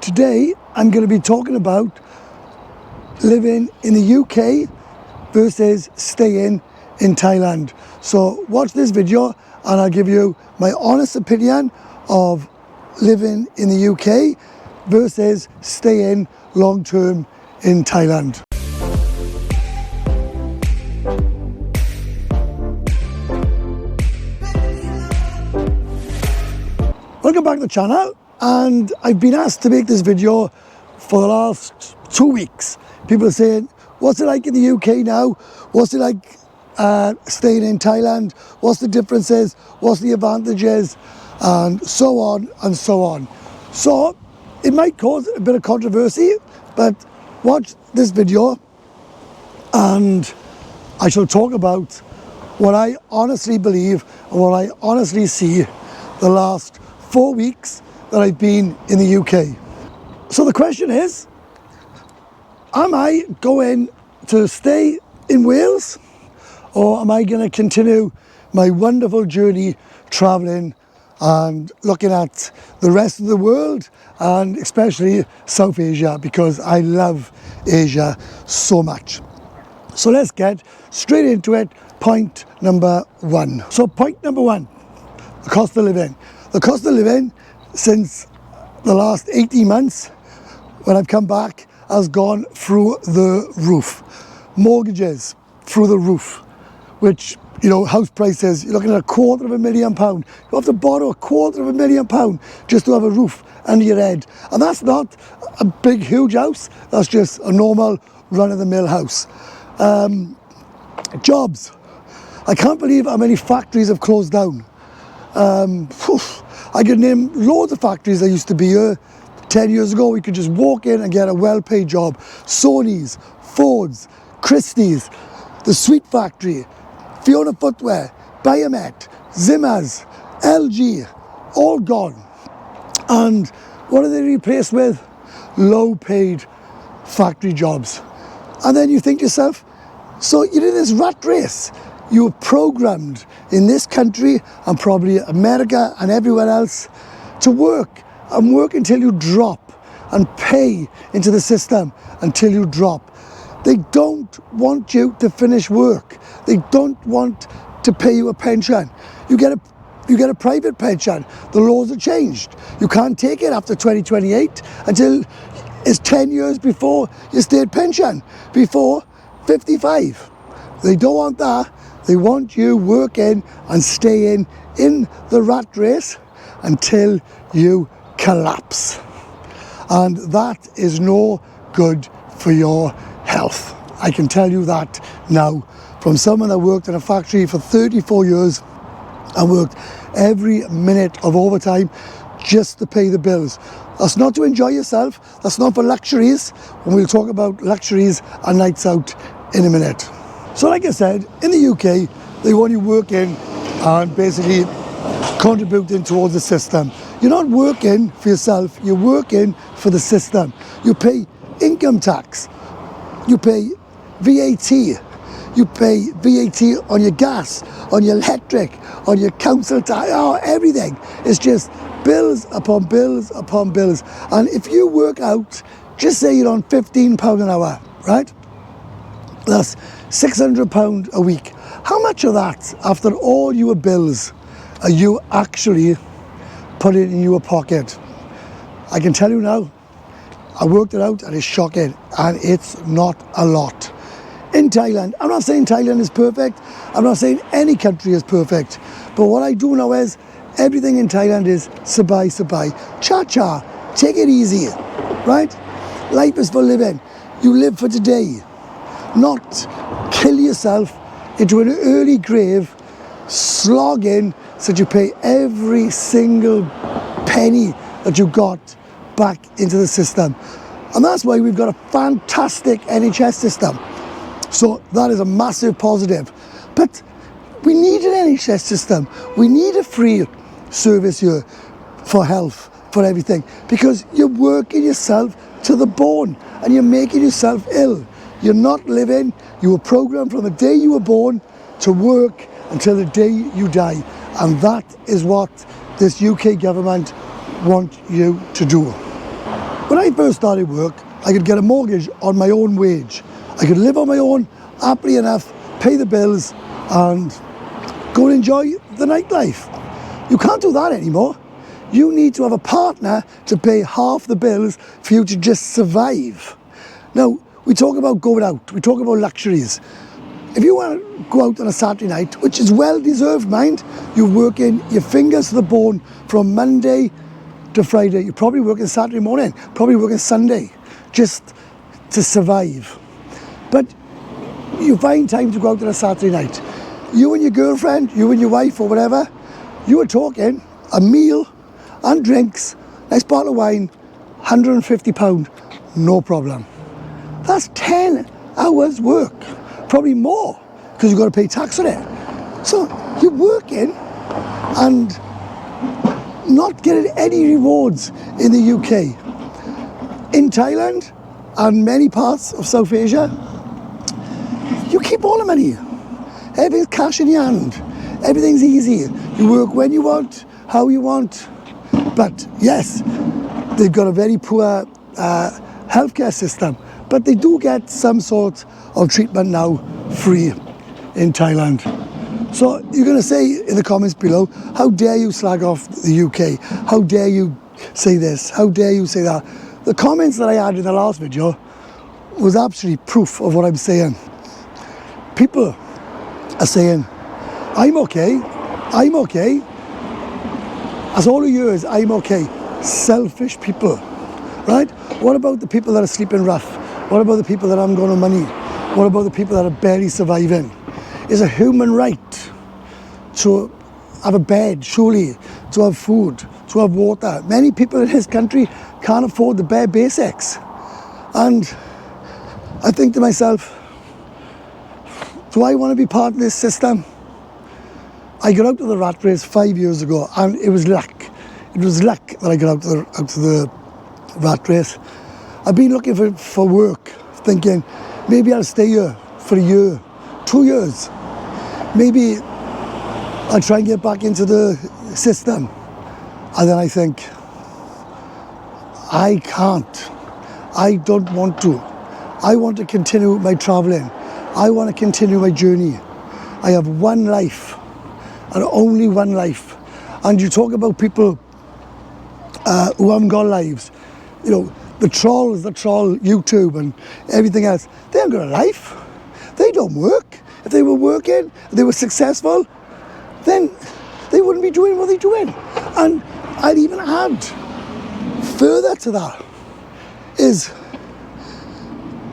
Today I'm going to be talking about living in the UK versus staying in Thailand. So watch this video and I'll give you my honest opinion of living in the UK versus staying long term in Thailand. Welcome back to the channel, and I've been asked to make this video for the last 2 weeks. People are saying, what's it like in the UK now? What's it like staying in Thailand? What's the differences? What's the advantages? And so on and so on. So it might cause a bit of controversy, but watch this video and I shall talk about what I honestly believe and what I honestly see the last 4 weeks that I've been in the UK. So the question is, am I going to stay in Wales, or am I going to continue my wonderful journey travelling and looking at the rest of the world, and especially South Asia, because I love Asia so much. So let's get straight into it. Point number one. So point number one, the cost of living. The cost of living since the last 18 months when I've come back has gone through the roof. Mortgages through the roof, which, you know, house prices, you're looking at £250,000. You have to borrow £250,000 just to have a roof under your head. And that's not a big, huge house. That's just a normal run-of-the-mill house. Jobs. I can't believe how many factories have closed down. I could name loads of factories that used to be here. 10 years ago, we could just walk in and get a well-paid job. Sony's, Ford's, Christie's, the Sweet Factory, Fiona Footwear, Biomet, Zimmer's, LG, all gone. And what are they replaced with? Low-paid factory jobs. And then you think to yourself, so you're in this rat race. You were programmed in this country and probably America and everywhere else to work and work until you drop and pay into the system until you drop. They don't want you to finish work. They don't want to pay you a pension. You get a private pension. The laws are changed. You can't take it after 2028 until it's 10 years before your state pension, before 55. They don't want that. They want you working and staying in the rat race until you collapse. And that is no good for your health. I can tell you that now, from someone that worked in a factory for 34 years and worked every minute of overtime just to pay the bills. That's not to enjoy yourself. That's not for luxuries. And we'll talk about luxuries and nights out in a minute. So like I said, in the UK, they want you working and basically contributing towards the system. You're not working for yourself, you're working for the system. You pay income tax, you pay VAT, you pay VAT on your gas, on your electric, on your council tax, everything. It's just bills upon bills upon bills. And if you work out, just say you're on £15 an hour, right? That's £600 a week. How much of that, after all your bills, are you actually putting in your pocket? I can tell you now, I worked it out and it's shocking, and it's not a lot. In Thailand, I'm not saying Thailand is perfect, I'm not saying any country is perfect, but what I do know is everything in Thailand is sabai sabai, cha-cha, take it easy, right? Life is for living. You live for today, not kill yourself into an early grave, slogging so that you pay every single penny that you got back into the system. And that's why we've got a fantastic NHS system. So that is a massive positive. But we need an NHS system. We need a free service here for health, for everything, because you're working yourself to the bone and you're making yourself ill. You're not living. You were programmed from the day you were born to work until the day you die. And that is what this UK government want you to do. When I first started work, I could get a mortgage on my own wage. I could live on my own, happily enough, pay the bills, and go and enjoy the nightlife. You can't do that anymore. You need to have a partner to pay half the bills for you to just survive. Now, we talk about going out, we talk about luxuries. If you want to go out on a Saturday night, which is well deserved, mind, you're working your fingers to the bone from Monday to Friday. You're probably working Saturday morning, probably working Sunday, just to survive. But you find time to go out on a Saturday night. You and your girlfriend, you and your wife or whatever, you are talking a meal and drinks, nice bottle of wine, £150, no problem. That's 10 hours work, probably more, because you've got to pay tax on it. So you're working and not getting any rewards in the UK. In Thailand and many parts of South Asia, you keep all the money. Everything's cash in your hand. Everything's easy. You work when you want, how you want. But yes, they've got a very poor healthcare system, but they do get some sort of treatment now free in Thailand. So you're going to say in the comments below, how dare you slag off the UK? How dare you say this? How dare you say that? The comments that I had in the last video was absolutely proof of what I'm saying. People are saying, I'm okay. As all of you is, I'm okay. Selfish people, right? What about the people that are sleeping rough? What about the people that haven't got no money? What about the people that are barely surviving? It's a human right to have a bed, surely, to have food, to have water. Many people in this country can't afford the bare basics. And I think to myself, do I want to be part of this system? I got out of the rat race 5 years ago, and it was luck. It was luck that I got out of the rat race. I've been looking for work, thinking maybe I'll stay here for a year, 2 years. Maybe I'll try and get back into the system. And then I think, I can't. I don't want to. I want to continue my travelling. I want to continue my journey. I have one life, and only one life. And you talk about people who haven't got lives. You know, the trolls that troll YouTube and everything else, they haven't got a life. They don't work. If they were working, if they were successful, then they wouldn't be doing what they're doing. And I'd even add further to that is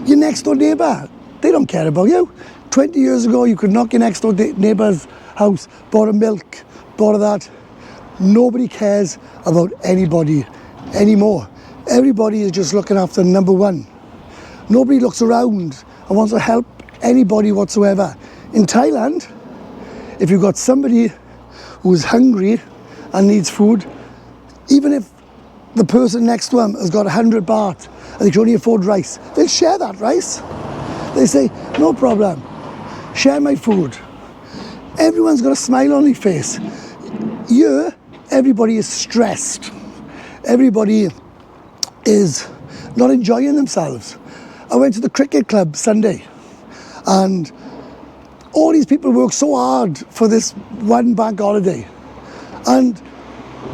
your next door neighbour. They don't care about you. 20 years ago, you could knock your next door neighbour's house, bought a milk, bought that. Nobody cares about anybody anymore. Everybody is just looking after number one. Nobody looks around and wants to help anybody whatsoever. In Thailand, if you've got somebody who's hungry and needs food, even if the person next to them has got 100 baht and they can only afford rice, they'll share that rice. They say, no problem, share my food. Everyone's got a smile on their face. Here, everybody is stressed. Everybody is not enjoying themselves. I went to the cricket club Sunday, and all these people work so hard for this one bank holiday. And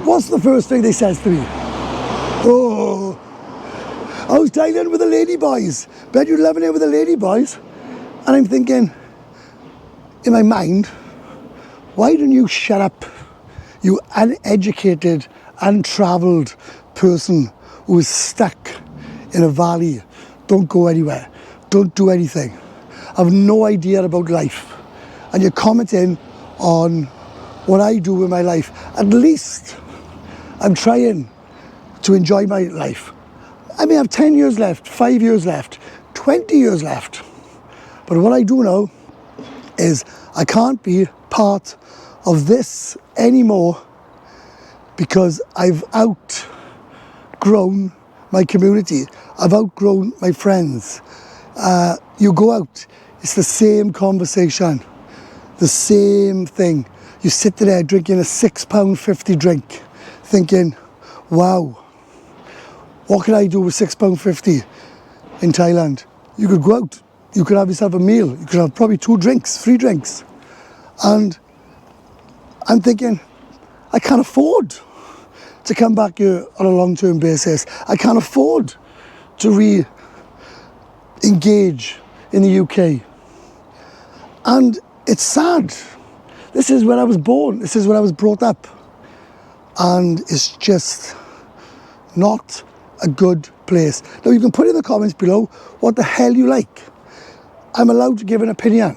what's the first thing they says to me? Oh, I was Thailand with the lady boys. Bet you're loving it with the lady boys. And I'm thinking, in my mind, why don't you shut up, you uneducated, untravelled person who is stuck in a valley. Don't go anywhere. Don't do anything. Have no idea about life. And you're commenting on what I do with my life. At least I'm trying to enjoy my life. I may have 10 years left, 5 years left, 20 years left. But what I do know is I can't be part of this anymore because I've outgrown my community. I've outgrown my friends. You go out, it's the same conversation, the same thing. You sit there drinking a £6.50 drink, thinking, wow, What can I do with £6.50 in Thailand? You could go out, you could have yourself a meal, you could have probably 2 drinks, 3 drinks. And I'm thinking, I can't afford to come back here on a long-term basis. I can't afford to re-engage in the UK. And it's sad. This is where I was born, this is where I was brought up. And it's just not a good place. Now you can put in the comments below what the hell you like. I'm allowed to give an opinion.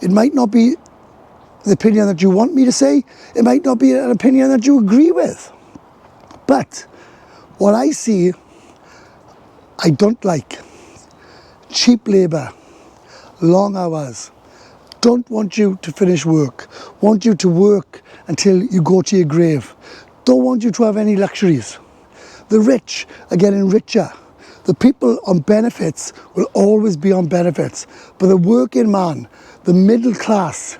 It might not be the opinion that you want me to say, it might not be an opinion that you agree with. But what I see, I don't like. Cheap labour, long hours, don't want you to finish work, want you to work until you go to your grave, don't want you to have any luxuries. The rich are getting richer. The people on benefits will always be on benefits, but the working man, the middle class,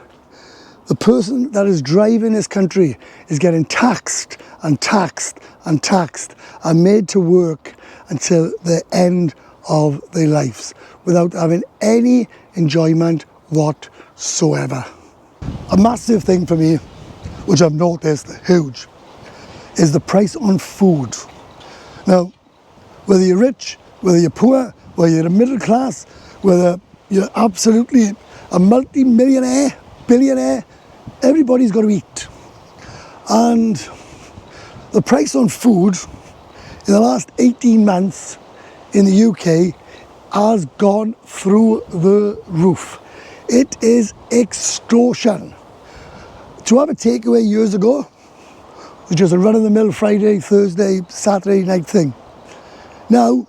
the person that is driving this country is getting taxed and taxed and taxed and made to work until the end of their lives without having any enjoyment whatsoever. A massive thing for me, which I've noticed, huge, is the price on food. Now, whether you're rich, whether you're poor, whether you're a middle class, whether you're absolutely a multi-millionaire, billionaire, everybody's got to eat. And the price on food in the last 18 months in the UK has gone through the roof. It is extortion. To have a takeaway years ago was just a run-of-the-mill Friday, Thursday, Saturday night thing. Now,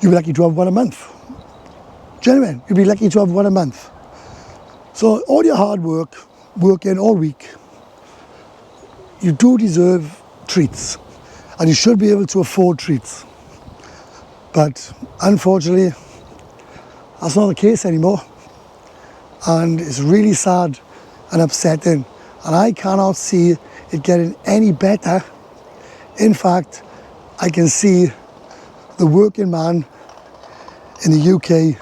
you'd be lucky to have one a month. Genuine, you'd be lucky to have one a month. So all your hard work, working all week, you do deserve treats, and you should be able to afford treats. But unfortunately, that's not the case anymore. And it's really sad and upsetting. And I cannot see it getting any better. In fact, I can see the working man in the UK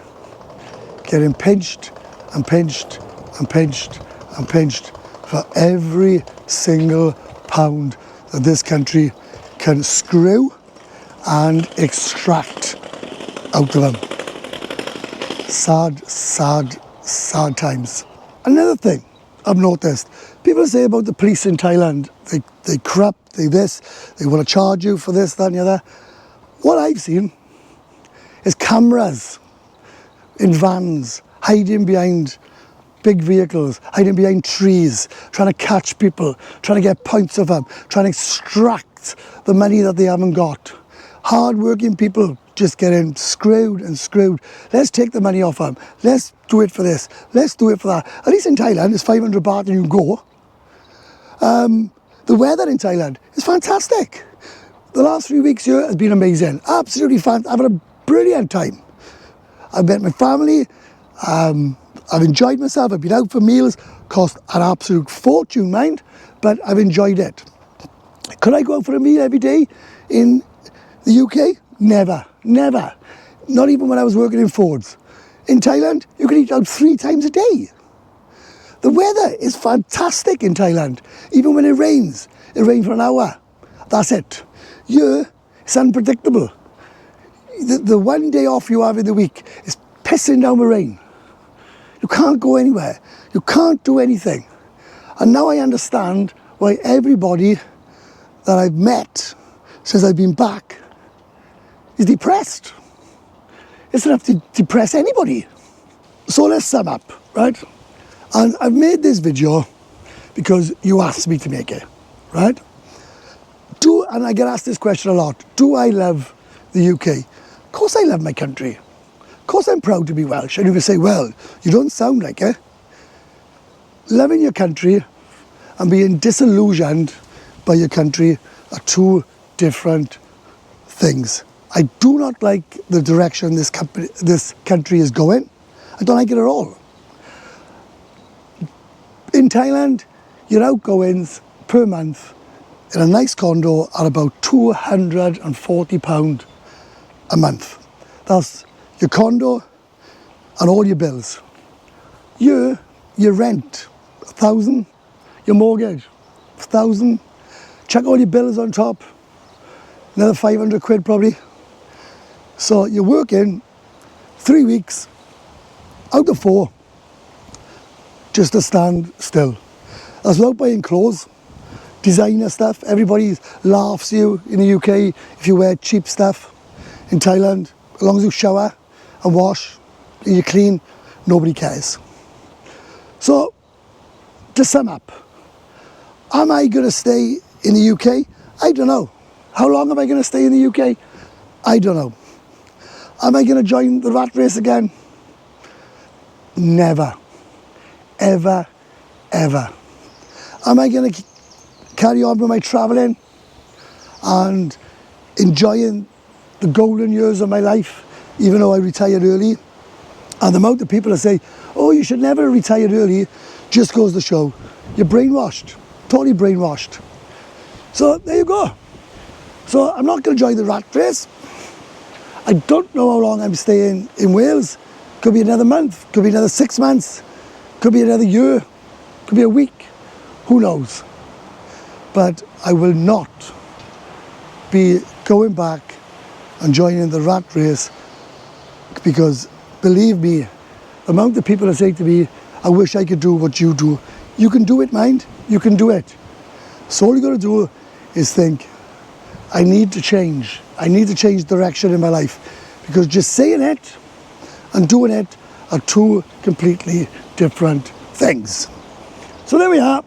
getting pinched and pinched and pinched and pinched for every single pound that this country can screw and extract out of them. Sad, sad, sad times. Another thing I've noticed, people say about the police in Thailand, they corrupt, they this, they want to charge you for this, that and the other. What I've seen is cameras in vans, hiding behind big vehicles, hiding behind trees, trying to catch people, trying to get points of them, trying to extract the money that they haven't got. Hard-working people just getting screwed and screwed. Let's take the money off them. Let's do it for this. Let's do it for that. At least in Thailand, it's 500 baht and you can go. The weather in Thailand is fantastic. The last 3 weeks here has been amazing. Absolutely fantastic. I've had a brilliant time. I've met my family. I've enjoyed myself. I've been out for meals. Cost an absolute fortune, mind, but I've enjoyed it. Could I go out for a meal every day in the UK? Never, never. Not even when I was working in Fords. In Thailand, you can eat out 3 times a day. The weather is fantastic in Thailand. Even when it rains for an hour. That's it. Here, it's unpredictable. The one day off you have in the week is pissing down with rain. You can't go anywhere. You can't do anything. And now I understand why everybody that I've met since I've been back is depressed. It's enough to depress anybody. So let's sum up, right? And I've made this video because you asked me to make it, right? And I get asked this question a lot, do I love the UK? Of course I love my country. Of course I'm proud to be Welsh. And you can say, well, you don't sound like it. Loving your country and being disillusioned by your country are 2 different things. I do not like the direction this country is going. I don't like it at all. In Thailand, your outgoings per month in a nice condo at about £240 a month. That's your condo and all your bills. Your rent, 1,000. Your mortgage, 1,000. Check all your bills on top, another 500 quid probably. So you're working 3 weeks out of 4 just to stand still. That's without buying clothes, designer stuff. Everybody laughs at you in the UK if you wear cheap stuff. In Thailand, as long as you shower and wash and you're clean, nobody cares. So, to sum up, am I going to stay in the UK? I don't know. How long am I going to stay in the UK? I don't know. Am I going to join the rat race again? Never. Ever, ever. Am I going to carry on with my travelling and enjoying the golden years of my life, even though I retired early? And the amount of people that say, oh, you should never retire early, just goes to show you're brainwashed, totally brainwashed. So there you go. So I'm not going to join the rat race. I don't know how long I'm staying in Wales. Could be another month, could be another 6 months, could be another year, could be a week, who knows. But I will not be going back and joining the rat race, because believe me, the amount of people that say to me, I wish I could do what you do. You can do it, mind. You can do it. So all you got to do is think, I need to change. I need to change direction in my life, because just saying it and doing it are two completely different things. So there we are.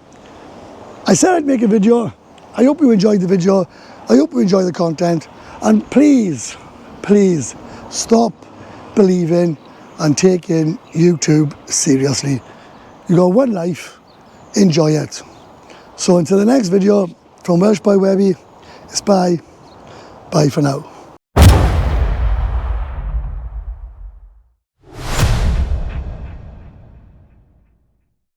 I said I'd make a video. I hope you enjoyed the video. I hope you enjoy the content. And please, please stop believing and taking YouTube seriously. You got one life, enjoy it. So until the next video, from Welsh Boy Webby, it's bye. Bye for now.